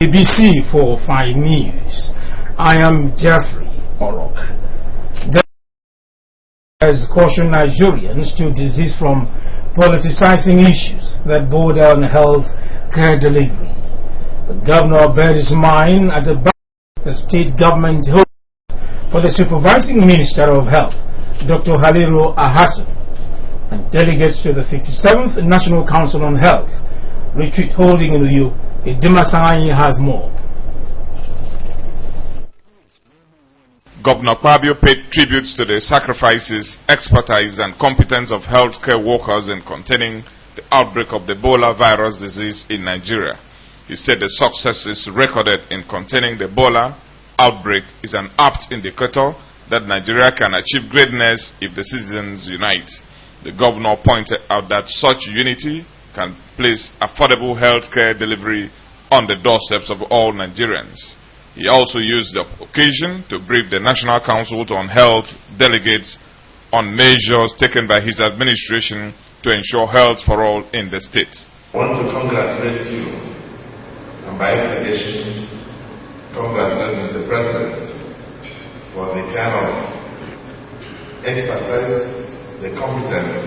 BBC for 5 News. I am Jeffrey Orok. Has cautioned Nigerians to desist from politicizing issues that border on health care delivery. The governor bared his mind at the state government host for the supervising minister of health, Dr. Haliru Ahassan, and delegates to the 57th National Council on Health retreat holding in Uyo. Idimasanganyi has more. Governor Pabio paid tributes to the sacrifices, expertise and competence of healthcare workers in containing the outbreak of the Ebola virus disease in Nigeria. He said the successes recorded in containing the Ebola outbreak is an apt indicator that Nigeria can achieve greatness if the citizens unite. The governor pointed out that such unity can place affordable healthcare delivery on the doorsteps of all Nigerians. He also used the occasion to brief the National Council on Health delegates on measures taken by his administration to ensure health for all in the state. I want to congratulate you, and by implication, congratulate Mr. President for the kind of expertise, the competence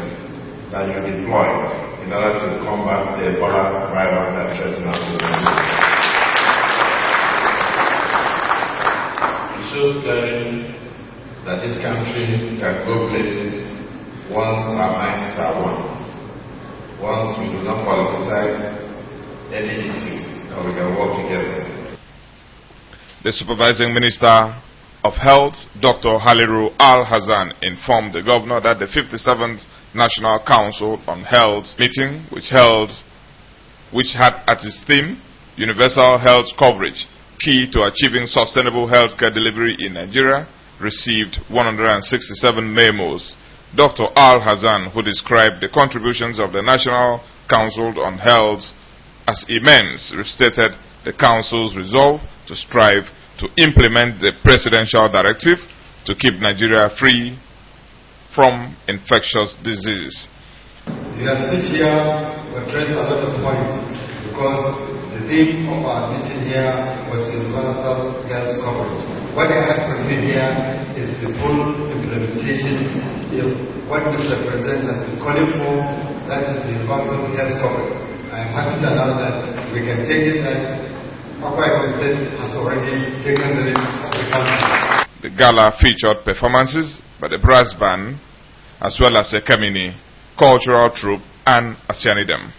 that you deployed in order to combat the Ebola virus that threatens us. It shows clearly that this country can go places once our minds are one. Once we do not politicize any issue, and we can work together. The supervising minister of Health, Dr. Haliru Al-Hassan, informed the governor that the 57th National Council on Health meeting, which had at its theme Universal Health Coverage, key to achieving sustainable healthcare delivery in Nigeria, received 167 memos. Dr. Al-Hassan, who described the contributions of the National Council on Health as immense, restated the Council's resolve to strive to implement the presidential directive to keep Nigeria free from infectious disease. Yes, this year we addressed a lot of points because the theme of our meeting here was universal health coverage. What I had from you here is the full implementation of what Mr. President has been calling for, that is the universal health coverage. I am happy to announce that we can take it that Akwa State has already taken the lead of the country. The gala featured performances by the brass band as well as a Kamini cultural troupe and Asianidem.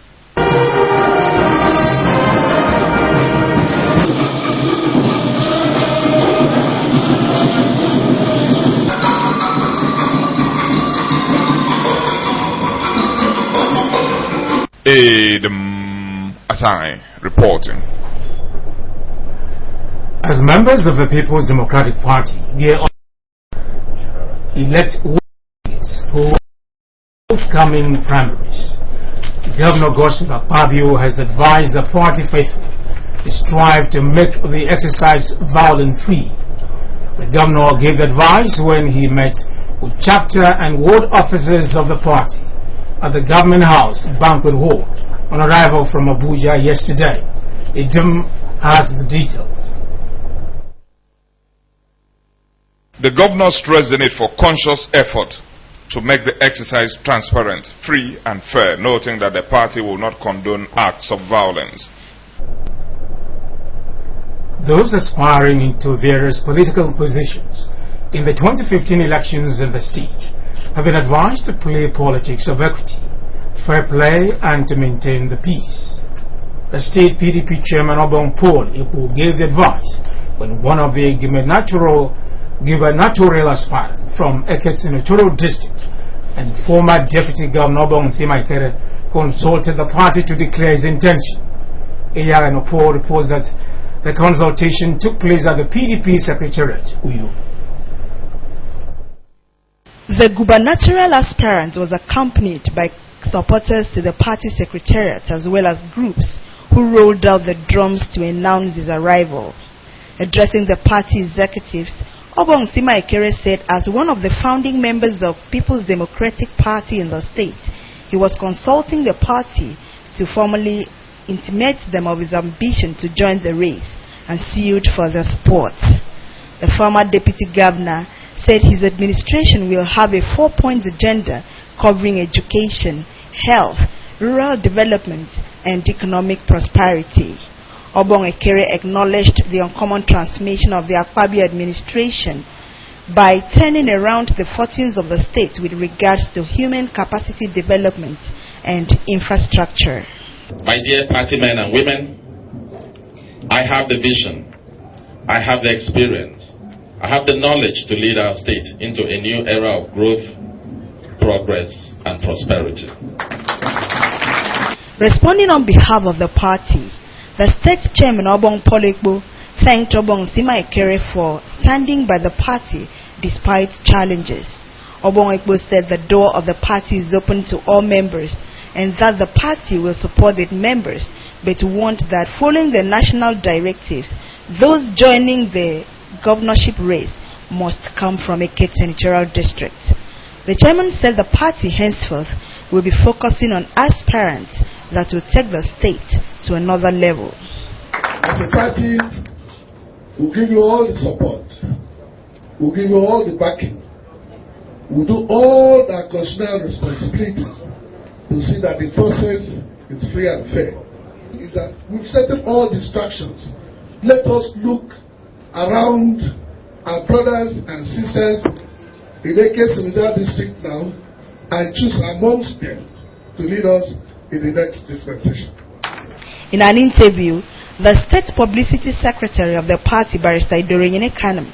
Asai reporting. As members of the People's Democratic Party, they elect delegates for forthcoming primaries. Governor Godswill Akpabio has advised the party faithful to strive to make the exercise violence-free. The governor gave advice when he met with chapter and ward officers of the party at the Government House Banquet Hall on arrival from Abuja yesterday. Idem has the details. The governor stressed the need for conscious effort to make the exercise transparent, free and fair, noting that the party will not condone acts of violence. Those aspiring into various political positions in the 2015 elections in the state have been advised to play politics of equity, fair play and to maintain the peace. The state PDP chairman Obong Paul Ipu gave the advice when one of the gubernatorial aspirant from Eket Senatorial District and former Deputy Governor Obong Simaikere consulted the party to declare his intention. Eyagano Paul reports that the consultation took place at the PDP Secretariat, Uyo. The gubernatorial aspirant was accompanied by supporters to the party secretariat as well as groups who rolled out the drums to announce his arrival. Addressing the party executives, Obong Simaikere said as one of the founding members of People's Democratic Party in the state, he was consulting the party to formally intimates them of his ambition to join the race and sued for their support. The former deputy governor said his administration will have a 4-point agenda covering education, health, rural development, and economic prosperity. Obong Ekere acknowledged the uncommon transformation of the Akpabio administration by turning around the fortunes of the state with regards to human capacity development and infrastructure. My dear party men and women, I have the vision, I have the experience, I have the knowledge to lead our state into a new era of growth, progress, and prosperity. Responding on behalf of the party, the state chairman Obong Polekbo thanked Obong Sima Ekere for standing by the party despite challenges. Obong Ekbo said the door of the party is open to all members and that the party will support its members, but warned that following the national directives, those joining the governorship race must come from a senatorial district. The chairman said the party henceforth will be focusing on aspirants that will take the state to another level. As a party, we'll give you all the support, we'll give you all the backing, we'll do all the constitutional responsibilities to see that the process is free and fair. Is that we've settled all distractions. Let us look around our brothers and sisters in Eket Senatorial District now and choose amongst them to lead us in the next dispensation. In an interview, the state publicity secretary of the party, Barrister Idoriyene Kanam,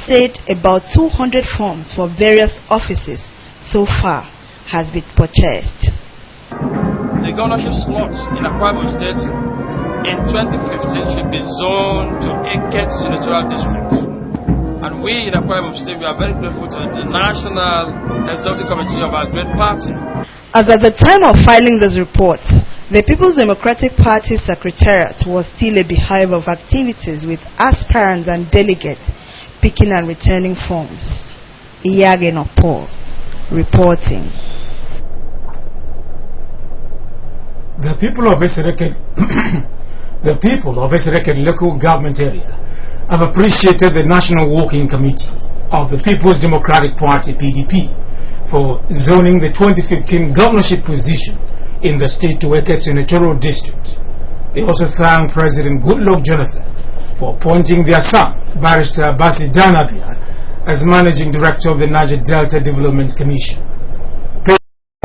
said about 200 forms for various offices so far has been purchased. The governorship slots in Akwa Ibom State in 2015 should be zoned to Eket Senatorial District. And we in Akwa Ibom State, we are very grateful to the National Executive Committee of our great party. As at the time of filing this report, the People's Democratic Party Secretariat was still a beehive of activities with aspirants and delegates picking and returning forms. Iyageno Paul reporting. The people of Esereket local government area have appreciated the National Working Committee of the People's Democratic Party (PDP) for zoning the 2015 governorship position in the state to Eket Senatorial District. They also thank President Goodluck Jonathan for appointing their son, Barrister Basi Danabia, as Managing Director of the Niger Delta Development Commission.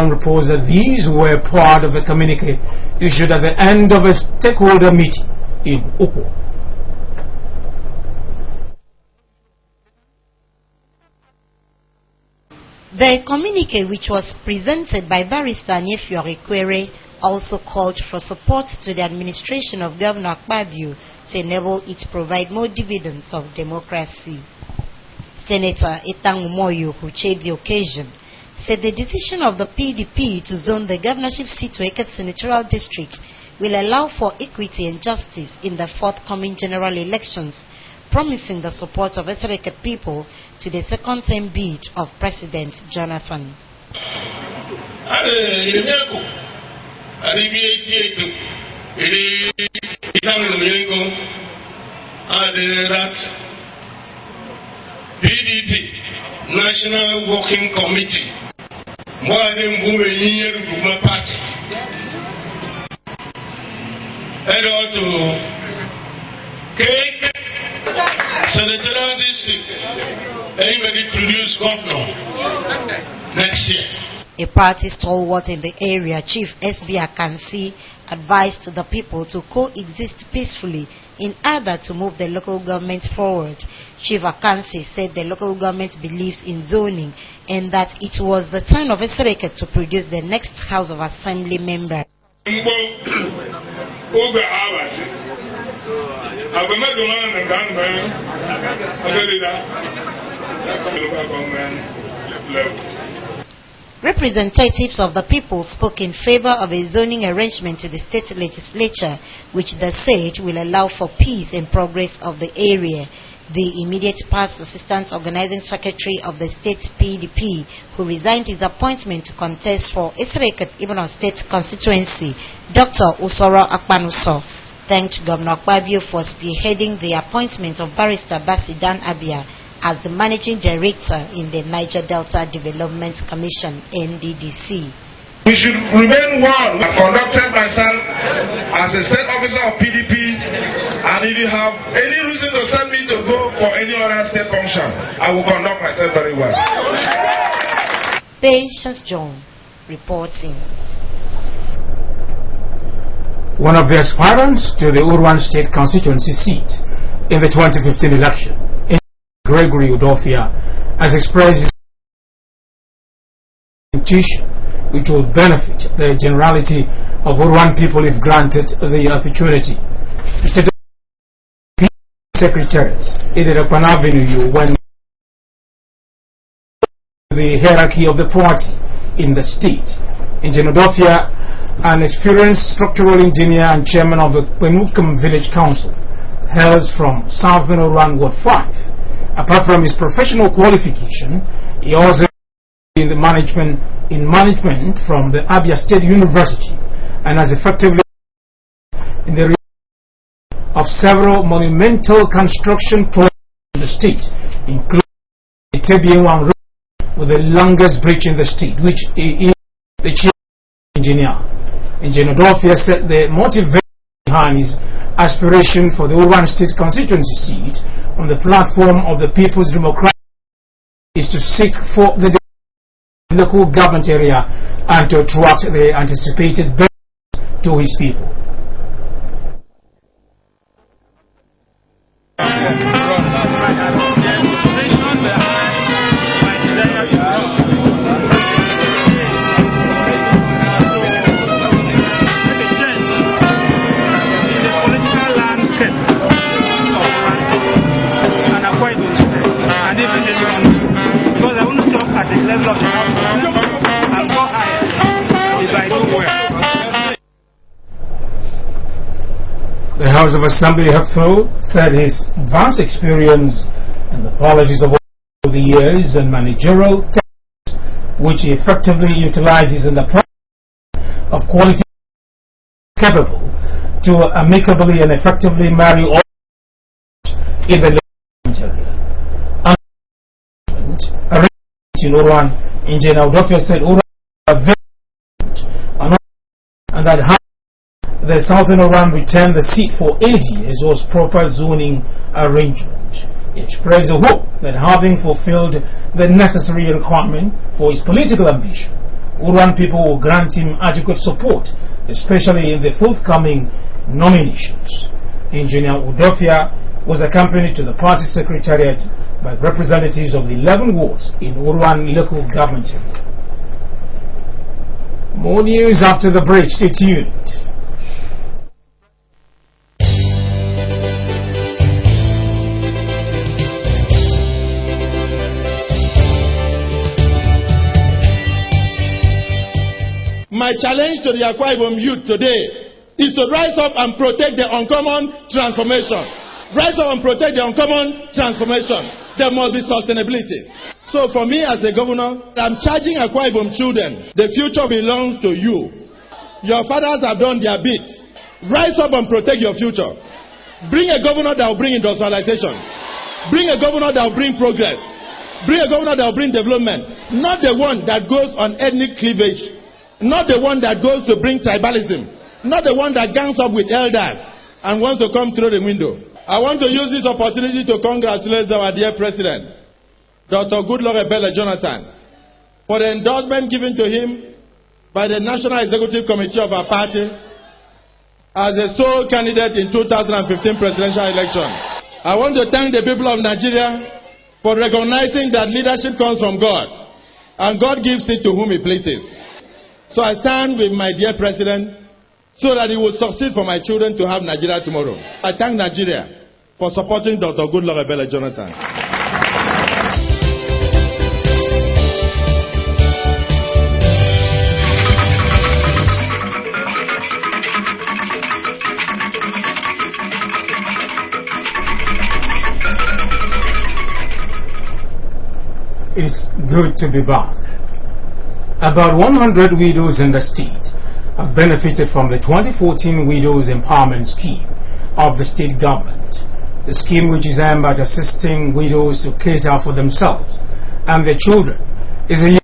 Reports that these were part of a communique issued at the end of a stakeholder meeting in Upo. The communique, which was presented by Barrister Nyefior Ekwere, also called for support to the administration of Governor Akpabio to enable it to provide more dividends of democracy. Senator Etang Umoyo, who chaired the occasion, said the decision of the PDP to zone the governorship seat to Eket Senatorial District will allow for equity and justice in the forthcoming general elections, promising the support of Esereket people to the second-term bid of President Jonathan. PDP National Working Committee more than my party. And also, Senatorial District, anybody produce governor next year. A party stalwart in the area, Chief S.B. Akansi, advised the people to coexist peacefully in order to move the local government forward. Chief Akansi said the local government believes in zoning and that it was the turn of Esereket to produce the next House of Assembly member. Representatives of the people spoke in favor of a zoning arrangement to the state legislature, which they said will allow for peace and progress of the area. The immediate past Assistant Organizing Secretary of the state PDP, who resigned his appointment to contest for Isrekat Ibn State constituency, Dr. Usoro Akpanuso, thanked Governor Akpabio for spearheading the appointment of Barrister Basidan Abia as the Managing Director in the Niger Delta Development Commission, NDDC. We should remain one. I conducted myself as a state officer of PDP, and if you have any reason to send me to go for any other state function, I will conduct myself very well. Patience John reporting. One of the aspirants to the Urwan State constituency seat in the 2015 election, Gregory Udofia, has expressed his intention which will benefit the generality of Urwan people if granted the opportunity. Mr. Secretaries, it is an avenue when the hierarchy of the party in the state. Engineer Udofia, an experienced structural engineer and chairman of the Penukam Village Council, hails from Southern Urwan Ward 5. Apart from his professional qualification, he also in management from the Abia State University and has effectively in the of several monumental construction projects in the state, including the Tebienwang Road with the longest bridge in the state, which is the chief engineer. Engineer Udofia said the motivation behind his aspiration for the Urwan State constituency seat on the platform of the People's Democratic is to seek for the local government area and to attract the anticipated benefits to his people. The House of Assembly Hafo said his vast experience in the policies of over the years and managerial talent, which he effectively utilizes in the process of quality, capable to amicably and effectively marry all in the local area. In Urwan, Engineer Udofia said Urwan are very important and that how the Southern Urwan returned the seat for 8 years was proper zoning arrangement. He expressed a hope that having fulfilled the necessary requirement for his political ambition, Urwan people will grant him adequate support, especially in the forthcoming nominations. Engineer Udofia was accompanied to the party secretariat by representatives of the 11 wards in Urwan local government area. More news after the break. Stay tuned. My challenge to the Akwa Ibom youth today is to rise up and protect the uncommon transformation. Rise up and protect the uncommon transformation. There must be sustainability. So for me as a governor, I'm charging Akwa Ibom children. The future belongs to you. Your fathers have done their bit. Rise up and protect your future. Bring a governor that will bring industrialization. Bring a governor that will bring progress. Bring a governor that will bring development. Not the one that goes on ethnic cleavage. Not the one that goes to bring tribalism. Not the one that gangs up with elders and wants to come through the window. I want to use this opportunity to congratulate our dear President, Dr. Goodluck Ebele Jonathan, for the endorsement given to him by the National Executive Committee of our party as the sole candidate in 2015 presidential election. I want to thank the people of Nigeria for recognizing that leadership comes from God, and God gives it to whom He pleases. So I stand with my dear President so that he will succeed for my children to have Nigeria tomorrow. I thank Nigeria for supporting Dr. Goodluck Ebele Jonathan. good to be back. About 100 widows in the state have benefited from the 2014 Widows Empowerment Scheme of the state government. The scheme, which is aimed at assisting widows to cater for themselves and their children, is a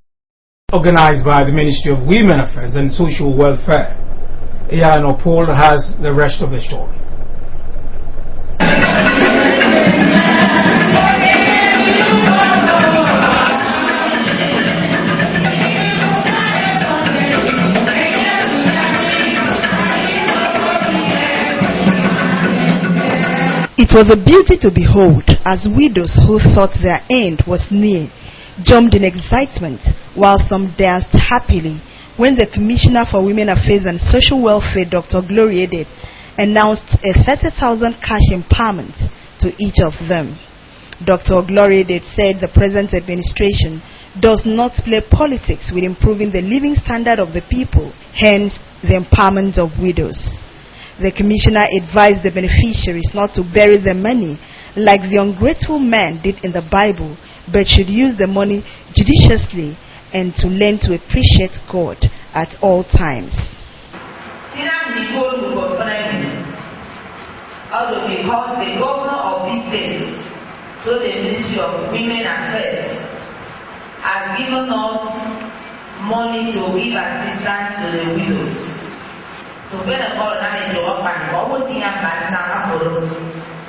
organized by the Ministry of Women Affairs and Social Welfare. Ian Opol has the rest of the story. It was a beauty to behold as widows who thought their end was near jumped in excitement while some danced happily when the Commissioner for Women Affairs and Social Welfare, Dr. Gloria Edet, announced a 30,000 cash empowerment to each of them. Dr. Gloria Edet said the present administration does not play politics with improving the living standard of the people, hence the empowerment of widows. The Commissioner advised the beneficiaries not to bury their money like the ungrateful man did in the Bible, but should use the money judiciously and to learn to appreciate God at all times. Also because the governor of this state, through the Ministry of Women Affairs, has given us money to give assistance to the widows. So when the governor is your man, always see a man now for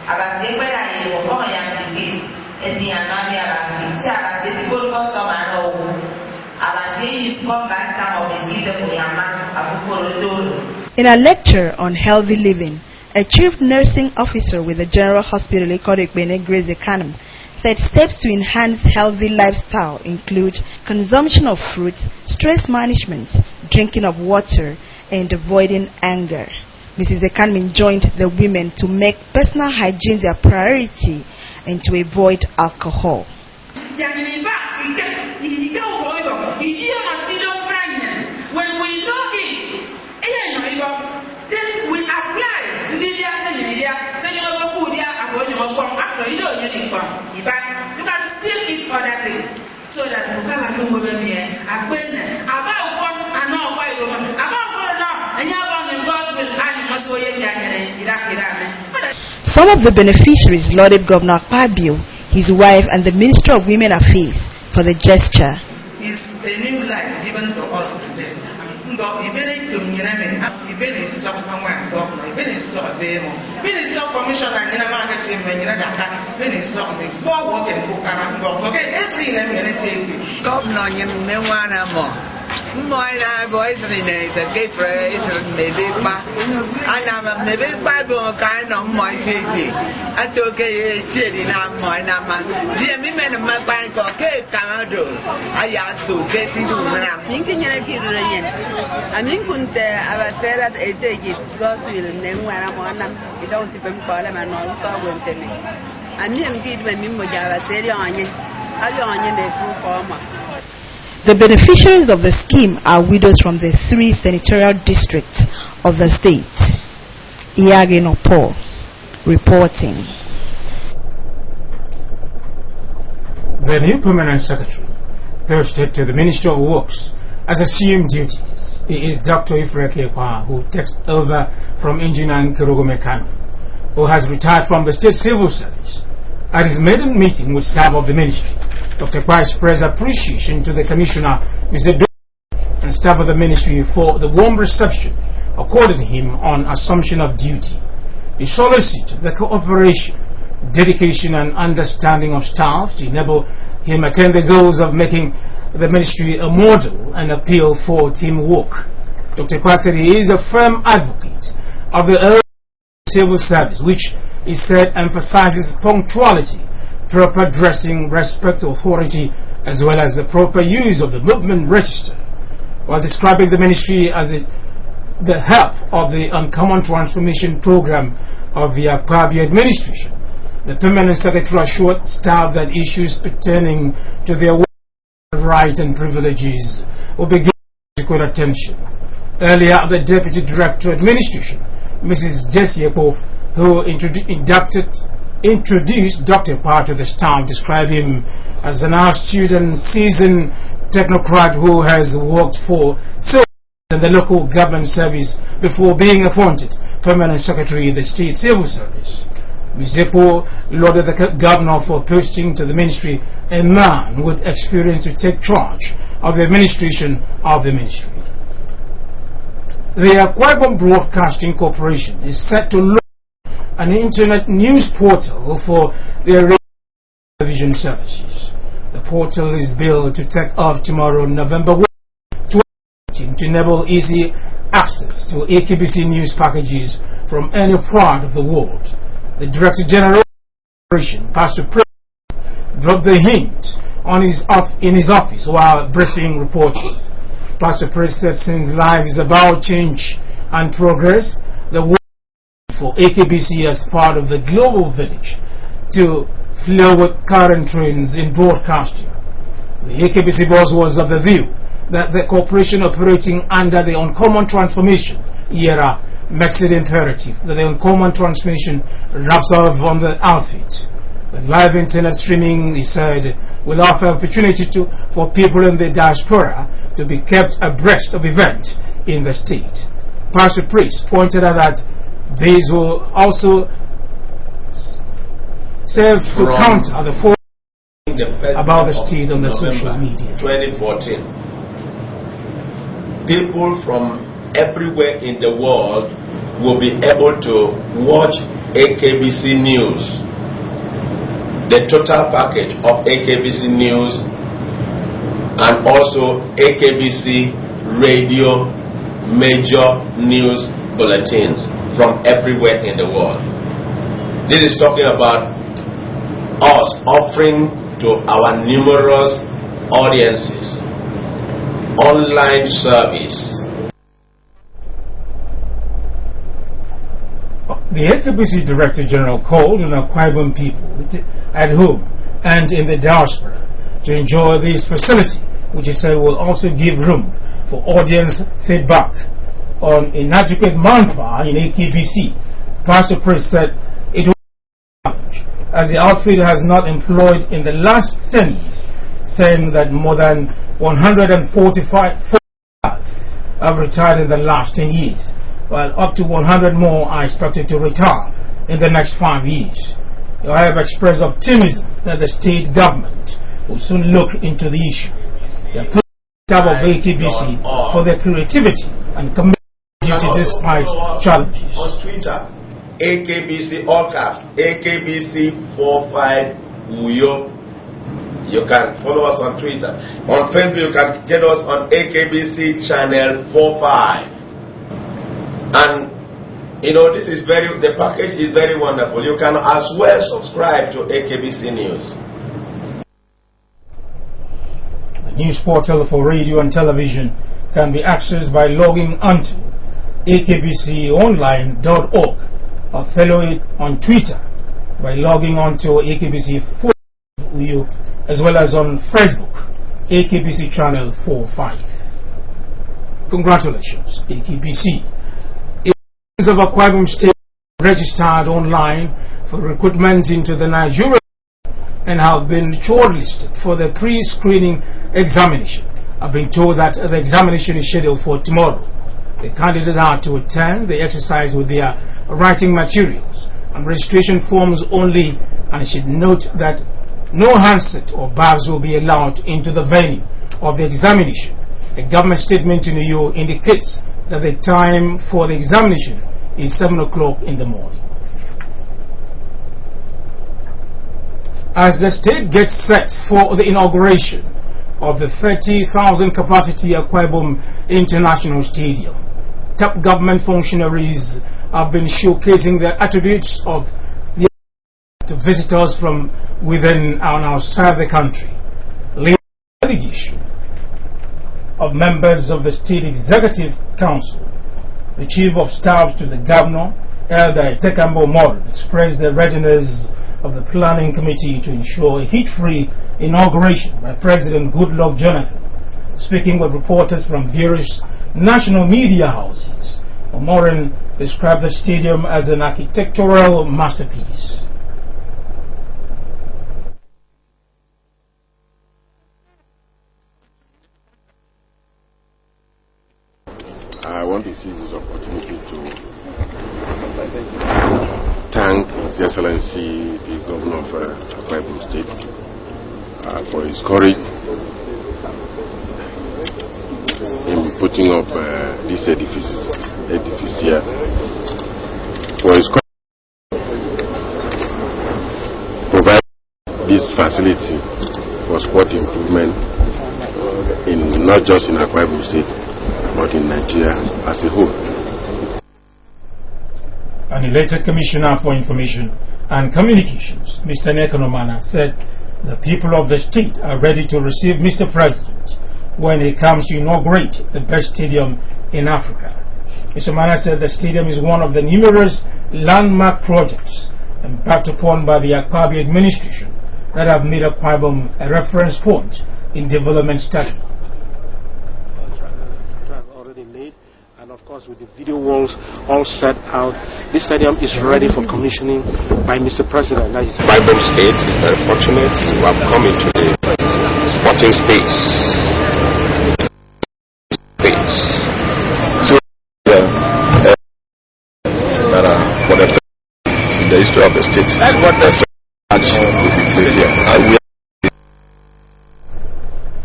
about the way I will go and the case is the Anami about the school customer and about the use come back some of the people for your man. In a lecture on healthy living, a chief nursing officer with the General Hospital Ikorekbene, Grace Ekanum, said steps to enhance healthy lifestyle include consumption of fruit, stress management, drinking of water, and avoiding anger. Mrs. Ekanum joined the women to make personal hygiene their priority and to avoid alcohol. When we know it, then we apply to the you can still eat other things so that you can have no Some of the beneficiaries lauded Governor Akpabio, his wife, and the Minister of Women Affairs for the gesture. It's a new life given to us today. Moira boys in a gay praise and maybe back. I am maybe Bible kind of my city. I took a city now, my number. The women of my bank or Cape Canado. I asked to get into the thinking I give it again. I mean, couldn't I was said that a day it goes with the name when I'm on them. You don't even call them and all problem to me. I mean, give me Mimoja, I said on you. I on you the true former. The beneficiaries of the scheme are widows from the 3 senatorial districts of the state. Ian Opol reporting. The new permanent secretary posted to the Ministry of Works as assumed duties. He is Dr. Ifreke Ekwa, who takes over from Engineer Nkirugo Mekano, who has retired from the state civil service. At his maiden meeting with staff of the ministry, Dr. Ekwa expressed appreciation to the Commissioner, Mr. and staff of the ministry for the warm reception accorded him on assumption of duty. He solicited the cooperation, dedication and understanding of staff to enable him attain the goals of making the ministry a model and appeal for teamwork. Dr. Ekwa said he is a firm advocate of the early civil service, which he said emphasizes punctuality, proper dressing, respect to authority, as well as the proper use of the movement register. While describing the ministry as the help of the Uncommon Transformation Program of the Akpabio administration, the permanent secretary assured staff that issues pertaining to their rights and privileges will be given adequate attention. Earlier, the Deputy Director Administration, Mrs. Jessie Epo, who inducted introduced Dr. Ekpa to the staff, described him as an astute and seasoned technocrat who has worked for in the local government service before being appointed permanent secretary of the state civil service. Mr. Ekpa lauded the governor for posting to the ministry a man with experience to take charge of the administration of the ministry. The Akwa Ibom Broadcasting Corporation is set to launch an internet news portal for their radio and television services. The portal is billed to take off tomorrow, November 1, 2018, to enable easy access to AKBC news packages from any part of the world. The Director General of the Corporation, Pastor Prince, dropped the hint in his office while briefing reporters. Pastor Prince said since life is about change and progress, the work for AKBC as part of the global village to flow with current trends in broadcasting. The AKBC boss was of the view that the corporation operating under the Uncommon Transformation era makes it imperative that the Uncommon Transformation wraps up on the outfit. The live internet streaming, he said, will offer opportunity for people in the diaspora to be kept abreast of events in the state. Pastor Priest pointed out that these will also serve to counter the force about the state on the social media. 2014. People from everywhere in the world will be able to watch AKBC News. The total package of AKBC News and also AKBC Radio major news bulletins from everywhere in the world. This is talking about us offering to our numerous audiences online service. The AKBC Director General called on Akwa Ibom people at home and in the diaspora to enjoy this facility, which he said will also give room for audience feedback on inadequate manpower in AKBC. Pastor Priest said it will be a challenge as the outfit has not employed in the last 10 years, saying that more than 145 have retired in the last 10 years, while up to 100 more are expected to retire in the next 5 years. They have expressed optimism that the state government will soon look into the issue. They are proud of AKBC for their creativity and commitment despite challenges. On Twitter, AKBC all caps, AKBC 45 Uyo. You can follow us on Twitter. On Facebook, you can get us on AKBC channel 45. And you know, the package is very wonderful. You can as well subscribe to AKBC News. The news portal for radio and television can be accessed by logging onto akbconline.org or follow it on Twitter by logging onto AKBC 45 as well as on Facebook, AKBC channel 45. Congratulations, AKBC. Of Akwa Ibom State registered online for recruitment into the Nigerian and have been shortlisted for the pre-screening examination. I've been told that the examination is scheduled for tomorrow. The candidates are to attend the exercise with their writing materials and registration forms only, and should note that no handset or bags will be allowed into the venue of the examination. A government statement in Uyo indicates that the time for the examination is 7 o'clock in the morning. As the state gets set for the inauguration of the 30,000 capacity Akwa Ibom International Stadium, top government functionaries have been showcasing the attributes of the to visitors from within and outside the country. Leading the delegation of members of the State Executive Council, the Chief of Staff to the Governor, Elder Tekambo Morin, expressed the readiness of the Planning Committee to ensure a heat-free inauguration by President Goodluck Jonathan. Speaking with reporters from various national media houses, Morin described the stadium as an architectural masterpiece. I want to seize this opportunity to thank His Excellency the Governor of Akwa Ibom State for his courage in putting up this edifice here, for his courage provide this facility for sport improvement in not just in Akwa Ibom State but in Nigeria as a whole. An elected Commissioner for Information and Communications, Mr. Nekonomana, said the people of the state are ready to receive Mr. President when he comes to inaugurate the best stadium in Africa. Mr. Mana said the stadium is one of the numerous landmark projects embarked upon by the Akwa Ibom administration that have made Akwa Ibom a reference point in development study. And of course, with the video walls all set out, this stadium is ready for commissioning by Mr. President. Akwa Ibom State is very fortunate to have come into the sporting space. So, that are for the history of the state. What the match will be played here.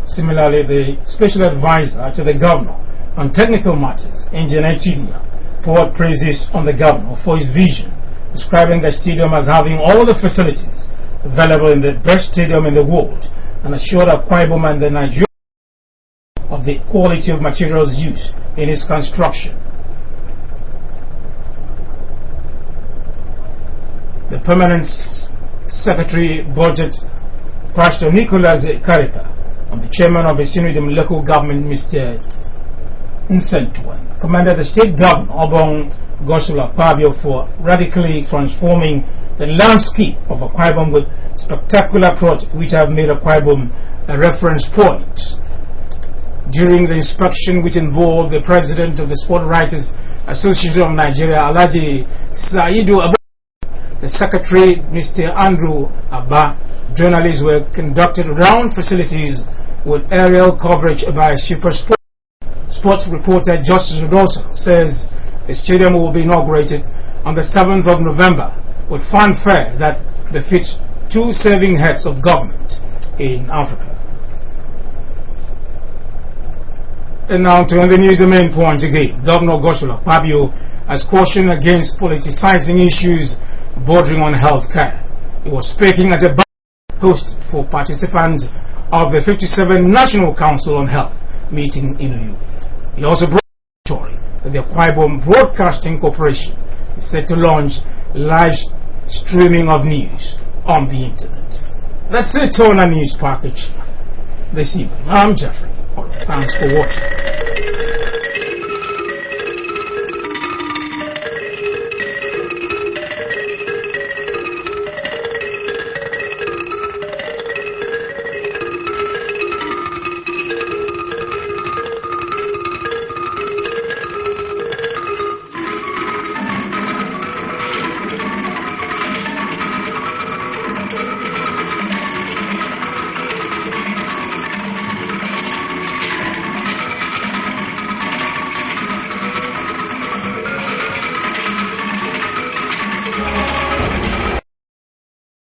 Similarly, the special advisor to the governor on technical matters, Engineer Chidia, poured praises on the governor for his vision, describing the stadium as having all the facilities available in the best stadium in the world, and assured Akwa Ibom and the Nigerian of the quality of materials used in its construction. The Permanent Secretary Budget, Pastor Nicholas Karipa, and the Chairman of the Sinudum Local Government, Mr. Nsentwan, commended the state governor Obong Godswill Akpabio for radically transforming the landscape of Akwa Ibom with spectacular projects which have made Akwa Ibom a reference point. During the inspection, which involved the president of the Sport Writers Association of Nigeria, Alhaji Saidu Abu, the secretary, Mr. Andrew Abba, journalists were conducted around facilities with aerial coverage by Super Sports reporter Justice Udoso says the stadium will be inaugurated on the 7th of November with fanfare that befits two serving heads of government in Africa. And now to end the news, the main point again. Governor Godswill Akpabio has cautioned against politicizing issues bordering on health care. He was speaking at a hosted for participants of the 57th National Council on Health meeting in Uyu. He also brought a story that the Akwa Ibom Broadcasting Corporation is set to launch live streaming of news on the internet. That's it on our news package this evening. I'm Jeffrey. Thanks for watching.